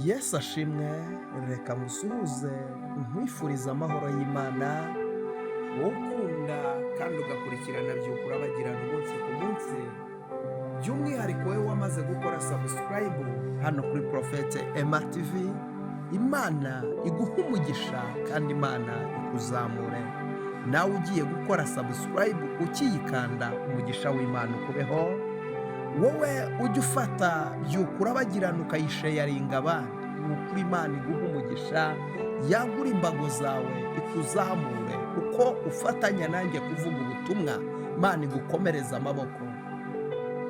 Yesu ashimwe, reka musuhuze nkwifuriza amahoro y'Imana, wowe ukunda kandi ugakurikirana by'ukuri abagirana umunsi ku munsi, by'umwihariko wowe wamaze gukora subscribe hano kuri Prophet Emma TV. Imana iguha umugisha kandi Imana ikuzamure. Nawe ugiye gukora subscribe ukiyikanda, umugisha w'Imana ukubeho. Wowe ujya ufata by'ukuri abagirana ukayisharinga abandi, ukuri Imana iguha umugisha, yagura imbago zawe ikuzamure. Uko ufatanya nanjye kuvuga ubutumwa, Imana igukomereza amaboko,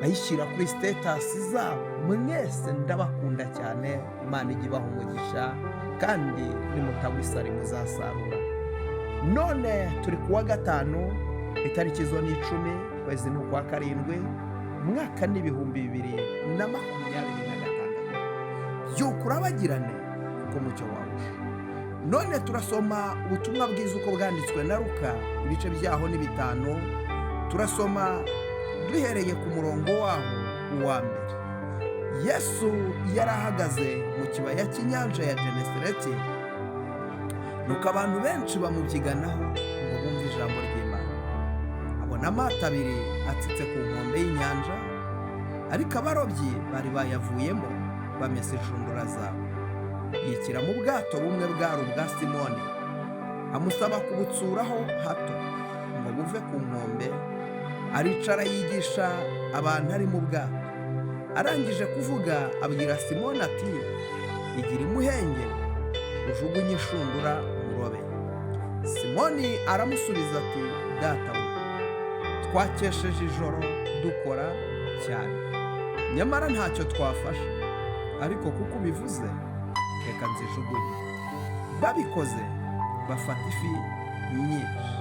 ayishyira kuri status zabo. Mwese ndabakunda cyane, Imana ijya ibaha umugisha kandi nimutagwisari muzasarura. None turi kuwa gatanu, itariki zo ni 10 kwezi ni ukwa karindwi, mwaka ni 2026. By'ukuri abagirane kuko mucyo wawuje. None turasoma ubutumwa bwiza uko bwanditswe na Luka, ibice byaho ni 5. Turasoma duhereye ku murongo waho uwa mbere. Yesu yarahagaze mu kibaya cy'inyanja ya Genesareti, nuko abantu benshi bamubyiganaho ngo bumve ijambo ry'Imana. Abona amato abiri atsitse ku nkombe y'inyanja, ariko abarobyi bari bayavuyemo bamesa inshundura zabo. Yikira mu bwato bumwe bwari ubwa Simoni, amusaba kubutsuraho hato ngo buve ku nkombe. Aricara yigisha abantu ari mu bwato. Arangije kuvuga abwira Simoni ati, igira imuhengeri ujugunye inshundura umurobe. Simoni aramusubiza ati, databuja, twakesheje ijoro dukora cyane, nyamara ntacyo twafashe, ariko kuko ubivuze reka nzijugunye. Babikoze bafata ifi nyinshi.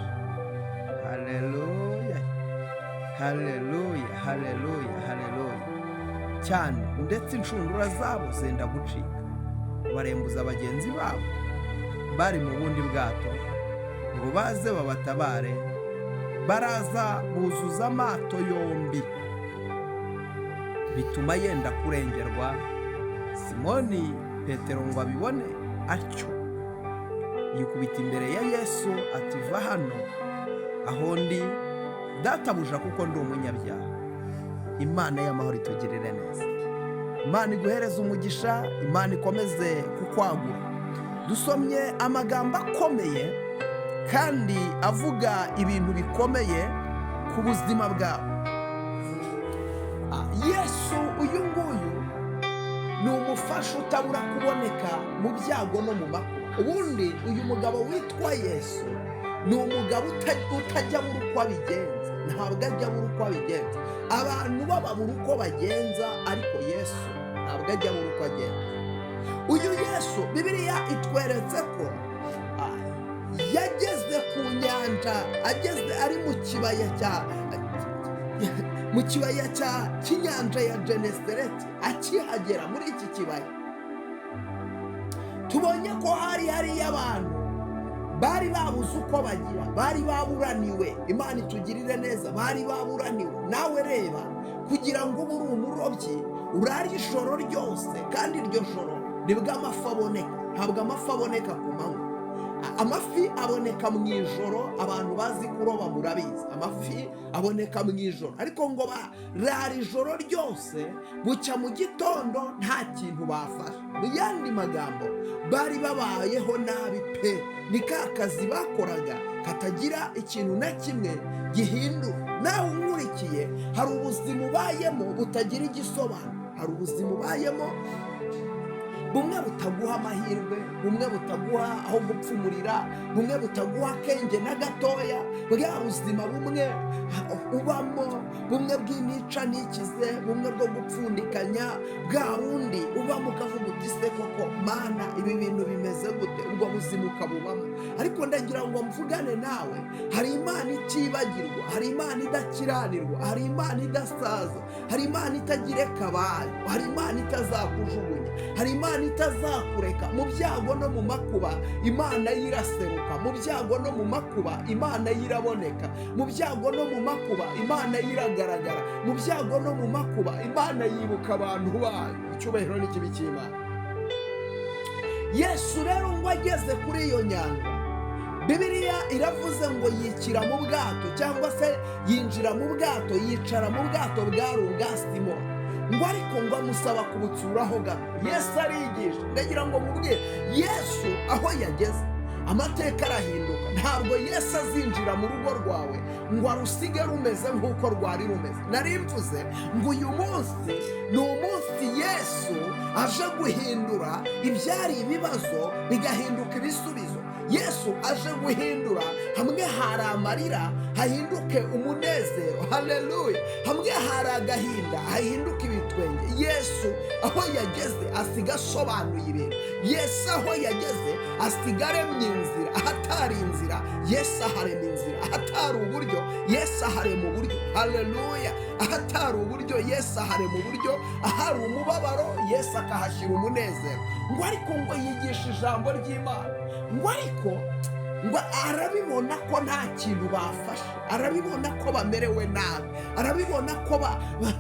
Haleluya, haleluya, haleluya, haleluya cyane, ndetse inshundura zabo zenda gucika. Barembuza bagenzi babo bari mu bundi bwato ngo baze babatabare. Baraza buzuza amato yombi, bituma yenda kurengerwa. Simoni Petero ngo abibone atyo, yikubita imbere ya Yesu ati, va hano aho ndi databuja, kuko ndi umunyabyaha. Imana y'amahoro itugirire neza. Imana iguhereze umugisha, Imana ikomeze kukwagura. Dusomye amagambo akomeye kandi avuga ibintu bikomeye ku buzima bwawe. Yesu uyu nguyu ni umufasha utabura kuboneka mu byago no mu makuba. Ubundi uyu mugabo witwa Yesu ni umugabo utajya buri uko abigenza, ntabwo ajya buri uko abigenza. Abantu bababura uko bagenza, ariko Yesu ntabwo ajya buri uko agenza. Uyu Yesu Bibiliya itweretse ko yageze ku nyanja, ageze ari mu kibaya cy'inyanja ya Genesareti. Akihagera muri iki kibaya, tubonye ko hariyo abantu bari babuze uko bagira, bari baburaniwe. Imana itugirire neza, bari baburaniwe. Nawe reba, kugira ngo ube uri umurobyi urare ijoro ryose, kandi iryo joro nibwo amafi aboneka. Ntabwo amafi aboneka ku manywa, amafi aboneka mu ijoro. Abantu bazi kuroba murabizi, amafi aboneka mu ijoro. Ariko ngo barara ijoro ryose, bucya mu gitondo nta kintu bafashe. Mu yandi magambo, bari babayeho nabi pe. Ni ka kazi bakoraga katagira ikintu na kimwe gihindura. Nawe unkurikiye, hari ubuzima ubayemo butagira igisobanuro. Hari ubuzima ubayemo bumwe butaguha amahirwe, bumwe butaguha aho gupfumurira, bumwe butaguha akenge na gatoya. Bwa buzima bumwe ubamo, bumwe bw'imica n'ikize, bumwe bwo gupfundikanya, bwa bundi ubamo ukavuga uti se koko Mana ibi bintu bimeze gute? Ubwo buzima ukabubamo. Ariko ndagira ngo mvugane nawe, hari Imana itibagirwa, hari Imana idakiranirwa, hari Imana idasaza, hari Imana itagira kabaye, hari Imana itazakujugunya, hari Imana itazakureka. Mu byago no mu makuba Imana yiraseruka, mu byago no mu makuba Imana yiraboneka, mu byago no mu makuba Imana yiragaragara, mu byago no mu makuba Imana yibuka abantu bayo. Icyubahiro n'ikibi cy'Imana. Yesu rero ngo ageze kuri iyo nyanja, Bibiliya iravuze ngo yikira mu bwato cyangwa se yinjira mu bwato, yicara mu bwato bwari ubwa Simoni, ngo ariko ngo amusaba kubutsuraho gato. Yesu arigisha. Ndagira ngo mubwire, Yesu aho yageze amateka arahinduka. Ntabwo Yesu azinjira mu rugo rwawe ngo arusige rumeze nk'uko rwari rumeze. Nari mvuze ngo uyu munsi ni umunsi Yesu aje guhindura ibyari ibibazo bigahinduka ibisubizo. Yesu aje guhindura, hamwe hari amarira hahinduke umunezero. Haleluya. Hamwe hari agahinda hahinduke ibitwenge. Yesu aho yageze asiga asobanuye ibintu. Yesu aho yageze asiga aremye inzira ahatari inzira. Yesu aharema inzira ahatari uburyo. Yesu aharema uburyo. Haleluya. Ahatari uburyo Yesu aharema uburyo. Ahari umubabaro Yesu akahashyira umunezero. Ngo ariko ngo yigisha ijambo ry'Imana, ngo ariko ngo arabibona ko nta kintu bafashe, arabibona ko bamerewe nabi, arabibona ko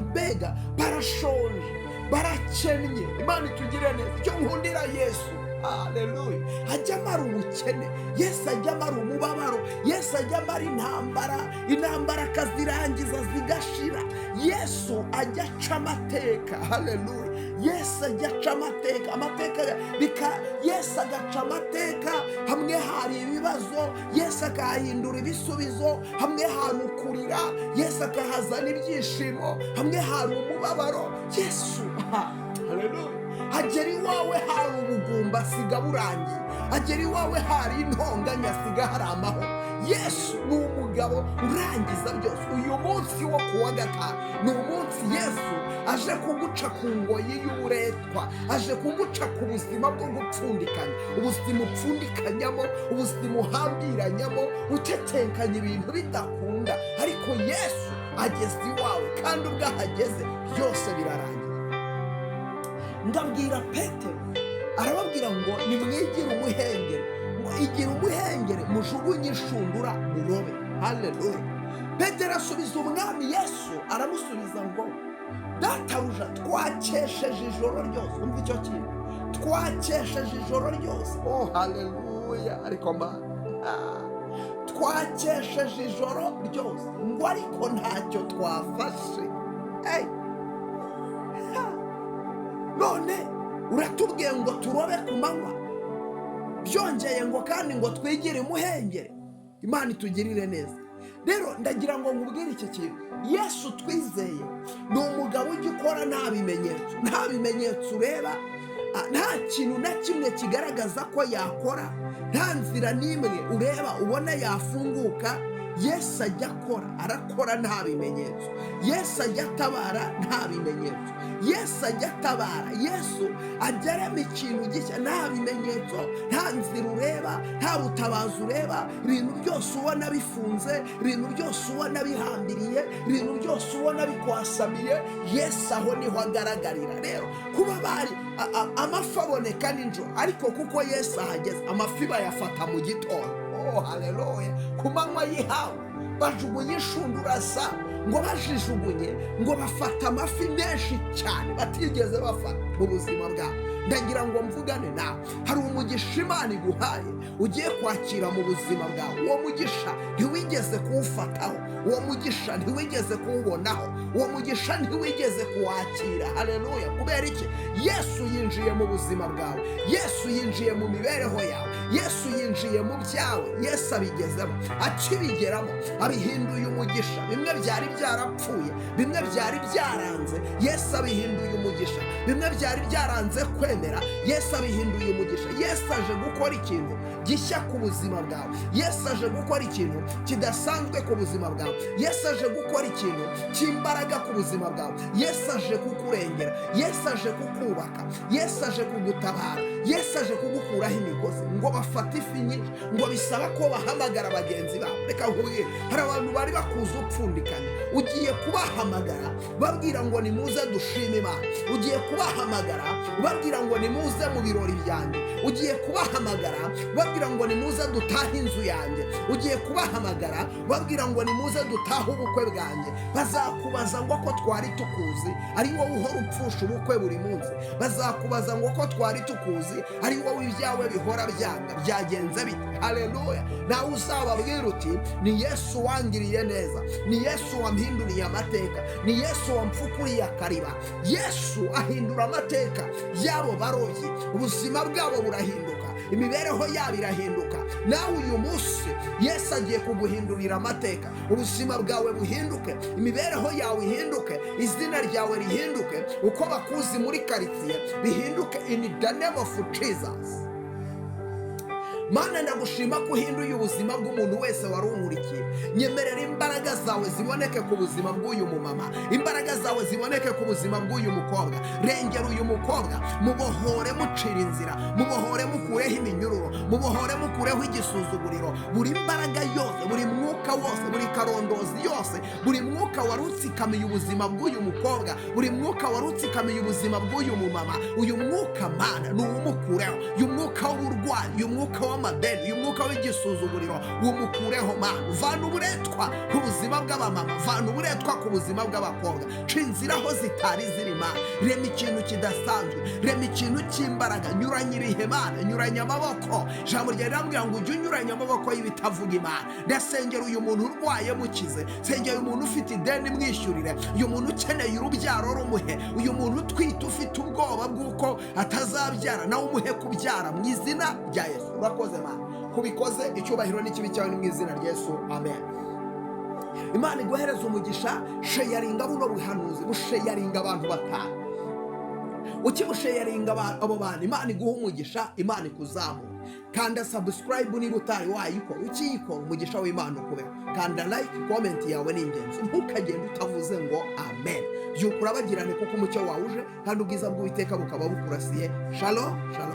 mbega barashonje, barakennye. Imana itugire neza. Icyo nkundira Yesu, haleluya, ajya amara ubukene, Yesu ajya amara umubabaro, Yesu ajya amara intambara akazirangiza zigashira. Yesu ajya aca amateka. Haleluya. Yesu ajya aca amateka Yesu agaca amateka. Hamwe hari ibibazo Yesu akahindura ibisubizo, hamwe hari ukurira Yesu akahazana ibyishimo, hamwe hari umubabaro Yesu, haleluya, agera iwawe hari ubugumba asiga burangiye, agera iwawe hari intonganya asiga hari amahoro. Yesu ni umugabo urangiza byose. Uyu munsi wo kuwa gatanu ni umunsi Yesu aje kuguca ku ngoyi y'uburetwa, aje kuguca ku buzima bwo gupfundikanya, ubuzima upfundikanyamo, ubuzima uhambiranyamo, utetekanya ibintu bidakunda. Ariko Yesu ageze iwawe, kandi ubwo ahageze byose birarangira. Ndabwira Petero, arababwira ngo nimwigire umuhengeri, ngo igira umuhengeri mujugunye inshundura murobe. Haleluya. Petero asubiza umwami Yesu, aramusubiza ngo databuja, twakesheje ijoro ryose. Umva icyo kintu, twakesheje ijoro ryose. Oh haleluya. Ariko twakesheje ijoro ryose, ngo ariko ntacyo twafashe. None uratubwiye ngo turobe ku manywa, byongeye ngo kandi ngo twigire umuhengeri. Imana itugirire neza. Rero ndagira ngo nkubwire iki kintu, Yesu twizeye ni umugabo ujya ukora nta bimenyetso ureba, nta kintu na kimwe kigaragaza ko yakora, nta nzira n'imwe ureba ubona yafunguka. Yesu ajya arakora nta bimenyetso. Yesu ajya atabara nta bimenyetso. Yesu ajya atabara. Yesu ajya arema ikintu gishya nta bimenyetso, nta nzira ureba, nta butabazi ureba. Ibintu byose ubona bifunze, ibintu byose ubona bihambiriye, ibintu byose ubona bikwasamiye, Yesu aho niho agaragarira. Rero kuba bari amafi aboneka nijoro, ariko kuko Yesu ahageze amafi bayafata mu gitondo. Oh haleluya. Ku manywa y'ihawe bajugunye inshundura zabo, ngo bajijugunye ngo bafata amafi menshi cyane batigeze bafata mu buzima bwabo. Ndagira ngo mvugane nawe, hari umugisha Imana iguhaye ugiye kwakira mu buzima bwawe. Uwo mugisha ntiwigeze kuwufataho, uwo mugisha ntiwigeze kuwubonaho, uwo mugisha ntiwigeze kuwakira. Haleluya. Kubera iki? Yesu yinjiye mu buzima bwawe, Yesu yinjiye mu mibereho yawe, Yesu yinjiye mu byawe. Yesu abigezemo, akibigeramo abihinduye umugisha. Bimwe byari byarapfuye, bimwe byari byaranze, Yesu abihinduye umugisha. Bimwe byari byaranze kwemera, Yesu abihinduye umugisha. Yesu aje gukora ikintu gishya ku buzima bwawe. Yesu aje gukora ikintu kidasanzwe ku buzima bwawe. Yesu aje gukora ikintu cy'imbaraga ku buzima bwawe. Yesu aje kukurengera, Yesu aje kukubaka, Yesu aje kugutabara, Yesu aje kugukuraho imigozi. Ngo bafate ifi nyinshi, ngo bisaba ko bahamagara bagenzi babo. Reka nkubwire, hari abantu bari bakuze upfundikanya, ugiye kubahamagara babwira ngo nimuze dushime Imana. Ugiye kubahamagara babwira ngo nimuze mu birori byanjye, ugiye kubahamagara babwira ngo nimuze dutahe inzu yanjye, ugiye kubahamagara babwira ngo nimuze dutahe ubukwe bwanjye. Bazakubaza ngo ko twari tukuzi, ari wowe uhora upfusha ubukwe buri munsi. Bazakubaza ngo ko twari tukuzi, ari wowe ibyawe bihora byanga, byagenze bite? Haleluya. Nawe uzababwira uti ni Yesu wangiriye neza, ni Yesu wampinduriye amateka, ni Yesu wamfukuriye akariba. Yesu ahindura amateka y'abo barobyi, ubuzima bwabo burahinduka, imibereho yabo irahinduka. Nawe uyu munsi Yesu agiye kuguhindurira amateka, ubuzima bwawe buhinduke, imibereho yawe ihinduke, izina ryawe rihinduke, uko bakuzi muri karitsiye bihinduke in the name of Jesus. Mana ndagushima ko uhinduye ubuzima bw'umuntu wese wari unkurikiye. Nyemerera imbaraga zawe ziboneke ku buzima bw'uyu mumama, imbaraga zawe ziboneke ku buzima bw'uyu mukobwa. Rengera uyu mukobwa, mubohore mucira inzira, mubohore mukureho iminyururu, mubohore mukureho igisuzuguriro. Buri mbaraga yose, buri mwuka wose, buri karondozi yose, buri mwuka warutsikamiye ubuzima bw'uyu mukobwa, buri mwuka warutsikamiye ubuzima bw'uyu mumama, uyu mwuka Mana nuwumukureho. Uyu mwuka w'uburwayi, uyu mwuka w'amadeni, uyu mwuka w'igisuzuguriro wumukureho Mana. Vana uburetwa ku buzima bw'abamama, vana uburetwa ku buzima bw'abakobwa. Ca inzira aho zitari ziri Mana. Rema ikintu kidasanzwe, rema ikintu cy'imbaraga. Nyuranya ibihe Mana, nyuranya amaboko. Ijambo ryawe rirambwira ngo ujye unyuranya amaboko y'ibitavuga Imana. Ndasengera uyu muntu urwaye mukize, sengera uyu muntu ufite ideni mwishyurire, uyu muntu ukeneye urubyaro rumuhe, uyu muntu utwite ufite ubwoba bw'uko atazabyara nawe umuhe kubyara mu izina rya Yesu. Urakoze Mana, kubikoze. Icyubahiro n'ikibi cyawe ni mu izina rya Yesu, amen. Imana iguhereza umugisha. Sheyaringa buno buhanuzi, busheyaringa abantu batanu. Ukibusheyaringa abo bantu, Imana iguha umugisha, Imana ikuzamura. Kanda subscribe niba utari wayikora, ukiyikora umugisha w'Imana ukubeho. Kanda like, comment yawe ni ingenzi. Ntukagende utavuze ngo amen. Byukura bagirane kuko umucyo wawuje kandi ubwiza bw'Uwiteka bukaba bukurasiye. Shalom, shalom.